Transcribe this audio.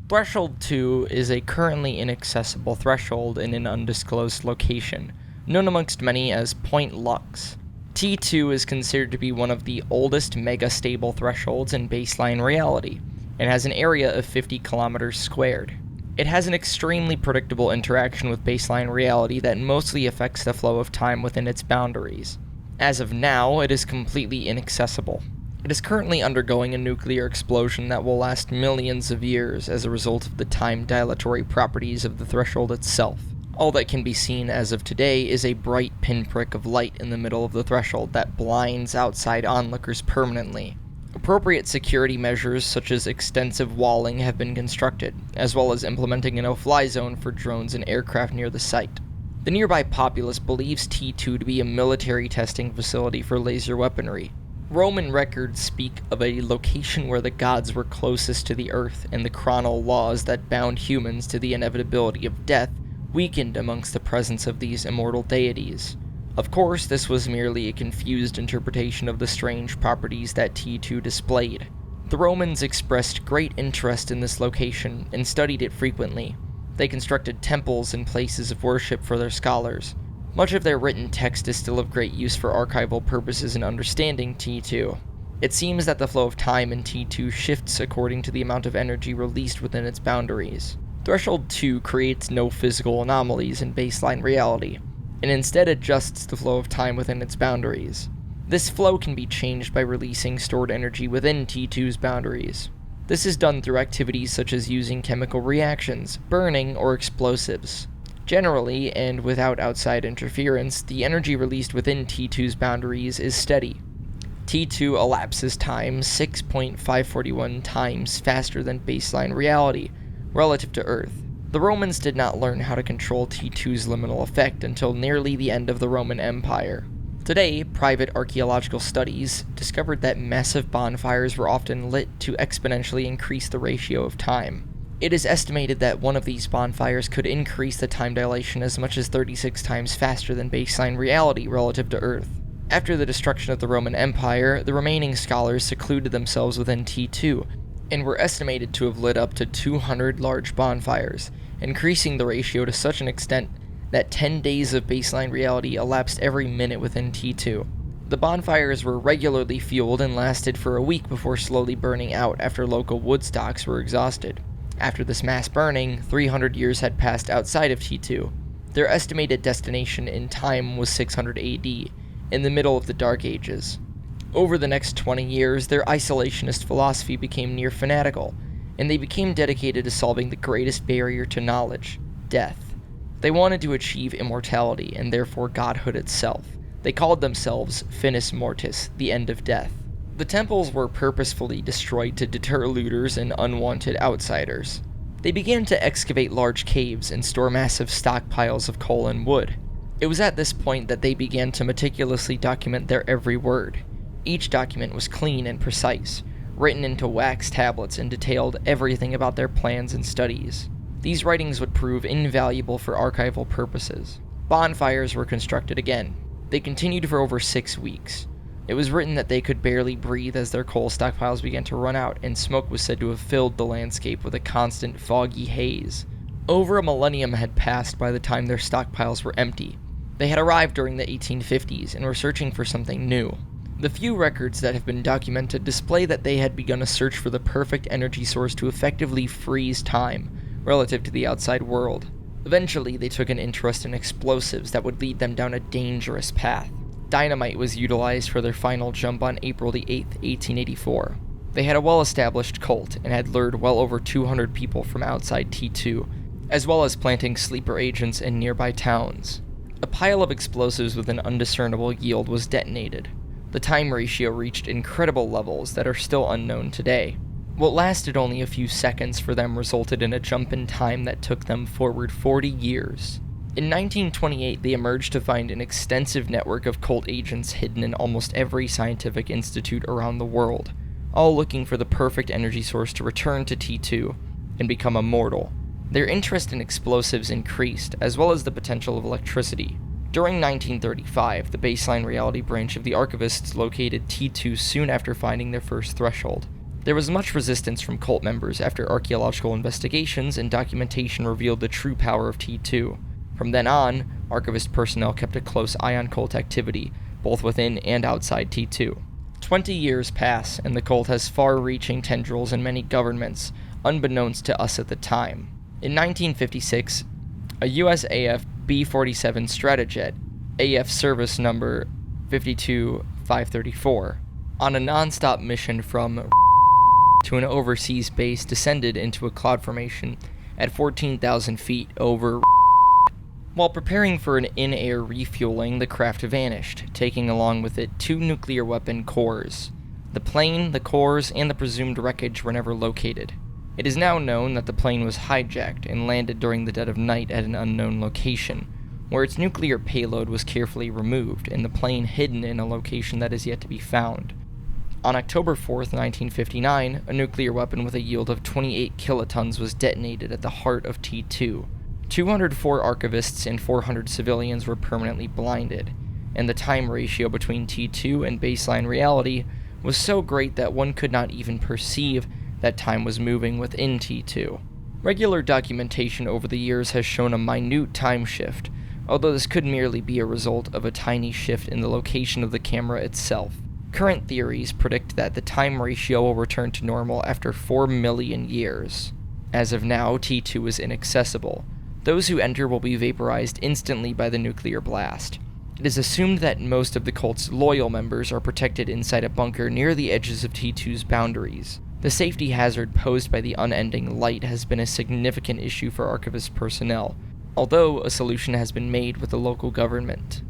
Threshold 2 is a currently inaccessible threshold in an undisclosed location, known amongst many as Point Lux. T2 is considered to be one of the oldest mega-stable thresholds in baseline reality, and has an area of 50 kilometers squared. It has an extremely predictable interaction with baseline reality that mostly affects the flow of time within its boundaries. As of now, it is completely inaccessible. It is currently undergoing a nuclear explosion that will last millions of years as a result of the time dilatory properties of the threshold itself. All that can be seen as of today is a bright pinprick of light in the middle of the threshold that blinds outside onlookers permanently. Appropriate security measures such as extensive walling have been constructed, as well as implementing a no-fly zone for drones and aircraft near the site. The nearby populace believes T2 to be a military testing facility for laser weaponry. Roman records speak of a location where the gods were closest to the earth, and the chronal laws that bound humans to the inevitability of death weakened amongst the presence of these immortal deities. Of course, this was merely a confused interpretation of the strange properties that T2 displayed. The Romans expressed great interest in this location and studied it frequently. They constructed temples and places of worship for their scholars. Much of their written text is still of great use for archival purposes in understanding T2. It seems that the flow of time in T2 shifts according to the amount of energy released within its boundaries. Threshold 2 creates no physical anomalies in baseline reality, and instead adjusts the flow of time within its boundaries. This flow can be changed by releasing stored energy within T2's boundaries. This is done through activities such as using chemical reactions, burning, or explosives. Generally, and without outside interference, the energy released within T2's boundaries is steady. T2 elapses time 6.541 times faster than baseline reality, relative to Earth. The Romans did not learn how to control T2's liminal effect until nearly the end of the Roman Empire. Today, private archaeological studies discovered that massive bonfires were often lit to exponentially increase the ratio of time. It is estimated that one of these bonfires could increase the time dilation as much as 36 times faster than baseline reality relative to Earth. After the destruction of the Roman Empire, the remaining scholars secluded themselves within T2, and were estimated to have lit up to 200 large bonfires, increasing the ratio to such an extent that 10 days of baseline reality elapsed every minute within T2. The bonfires were regularly fueled and lasted for a week before slowly burning out after local wood stocks were exhausted. After this mass burning, 300 years had passed outside of T2. Their estimated destination in time was 600 AD, in the middle of the Dark Ages. Over the next 20 years, their isolationist philosophy became near fanatical, and they became dedicated to solving the greatest barrier to knowledge, death. They wanted to achieve immortality, and therefore godhood itself. They called themselves Finis Mortis, the end of death. The temples were purposefully destroyed to deter looters and unwanted outsiders. They began to excavate large caves and store massive stockpiles of coal and wood. It was at this point that they began to meticulously document their every word. Each document was clean and precise, written into wax tablets and detailed everything about their plans and studies. These writings would prove invaluable for archival purposes. Bonfires were constructed again. They continued for over 6 weeks. It was written that they could barely breathe as their coal stockpiles began to run out, and smoke was said to have filled the landscape with a constant foggy haze. Over a millennium had passed by the time their stockpiles were empty. They had arrived during the 1850s and were searching for something new. The few records that have been documented display that they had begun a search for the perfect energy source to effectively freeze time relative to the outside world. Eventually, they took an interest in explosives that would lead them down a dangerous path. Dynamite was utilized for their final jump on April the 8th, 1884. They had a well-established cult and had lured well over 200 people from outside T2, as well as planting sleeper agents in nearby towns. A pile of explosives with an undiscernible yield was detonated. The time ratio reached incredible levels that are still unknown today. What lasted only a few seconds for them resulted in a jump in time that took them forward 40 years. In 1928, they emerged to find an extensive network of cult agents hidden in almost every scientific institute around the world, all looking for the perfect energy source to return to T2 and become immortal. Their interest in explosives increased, as well as the potential of electricity. During 1935, the baseline reality branch of the Archivists located T2 soon after finding their first threshold. There was much resistance from cult members after archaeological investigations and documentation revealed the true power of T2. From then on, Archivist personnel kept a close eye on cult activity, both within and outside T2. 20 years pass, and the cult has far-reaching tendrils in many governments, unbeknownst to us at the time. In 1956, a USAF B-47 Stratojet, AF service number 52534, on a non-stop mission from to an overseas base, descended into a cloud formation at 14,000 feet over. While preparing for an in-air refueling, the craft vanished, taking along with it 2 nuclear weapon cores. The plane, the cores, and the presumed wreckage were never located. It is now known that the plane was hijacked and landed during the dead of night at an unknown location, where its nuclear payload was carefully removed and the plane hidden in a location that is yet to be found. On October 4th, 1959, a nuclear weapon with a yield of 28 kilotons was detonated at the heart of T2. 204 archivists and 400 civilians were permanently blinded, and the time ratio between T2 and baseline reality was so great that one could not even perceive that time was moving within T2. Regular documentation over the years has shown a minute time shift, although this could merely be a result of a tiny shift in the location of the camera itself. Current theories predict that the time ratio will return to normal after 4 million years. As of now, T2 is inaccessible. Those who enter will be vaporized instantly by the nuclear blast. It is assumed that most of the cult's loyal members are protected inside a bunker near the edges of T2's boundaries. The safety hazard posed by the unending light has been a significant issue for Archivist personnel, although a solution has been made with the local government.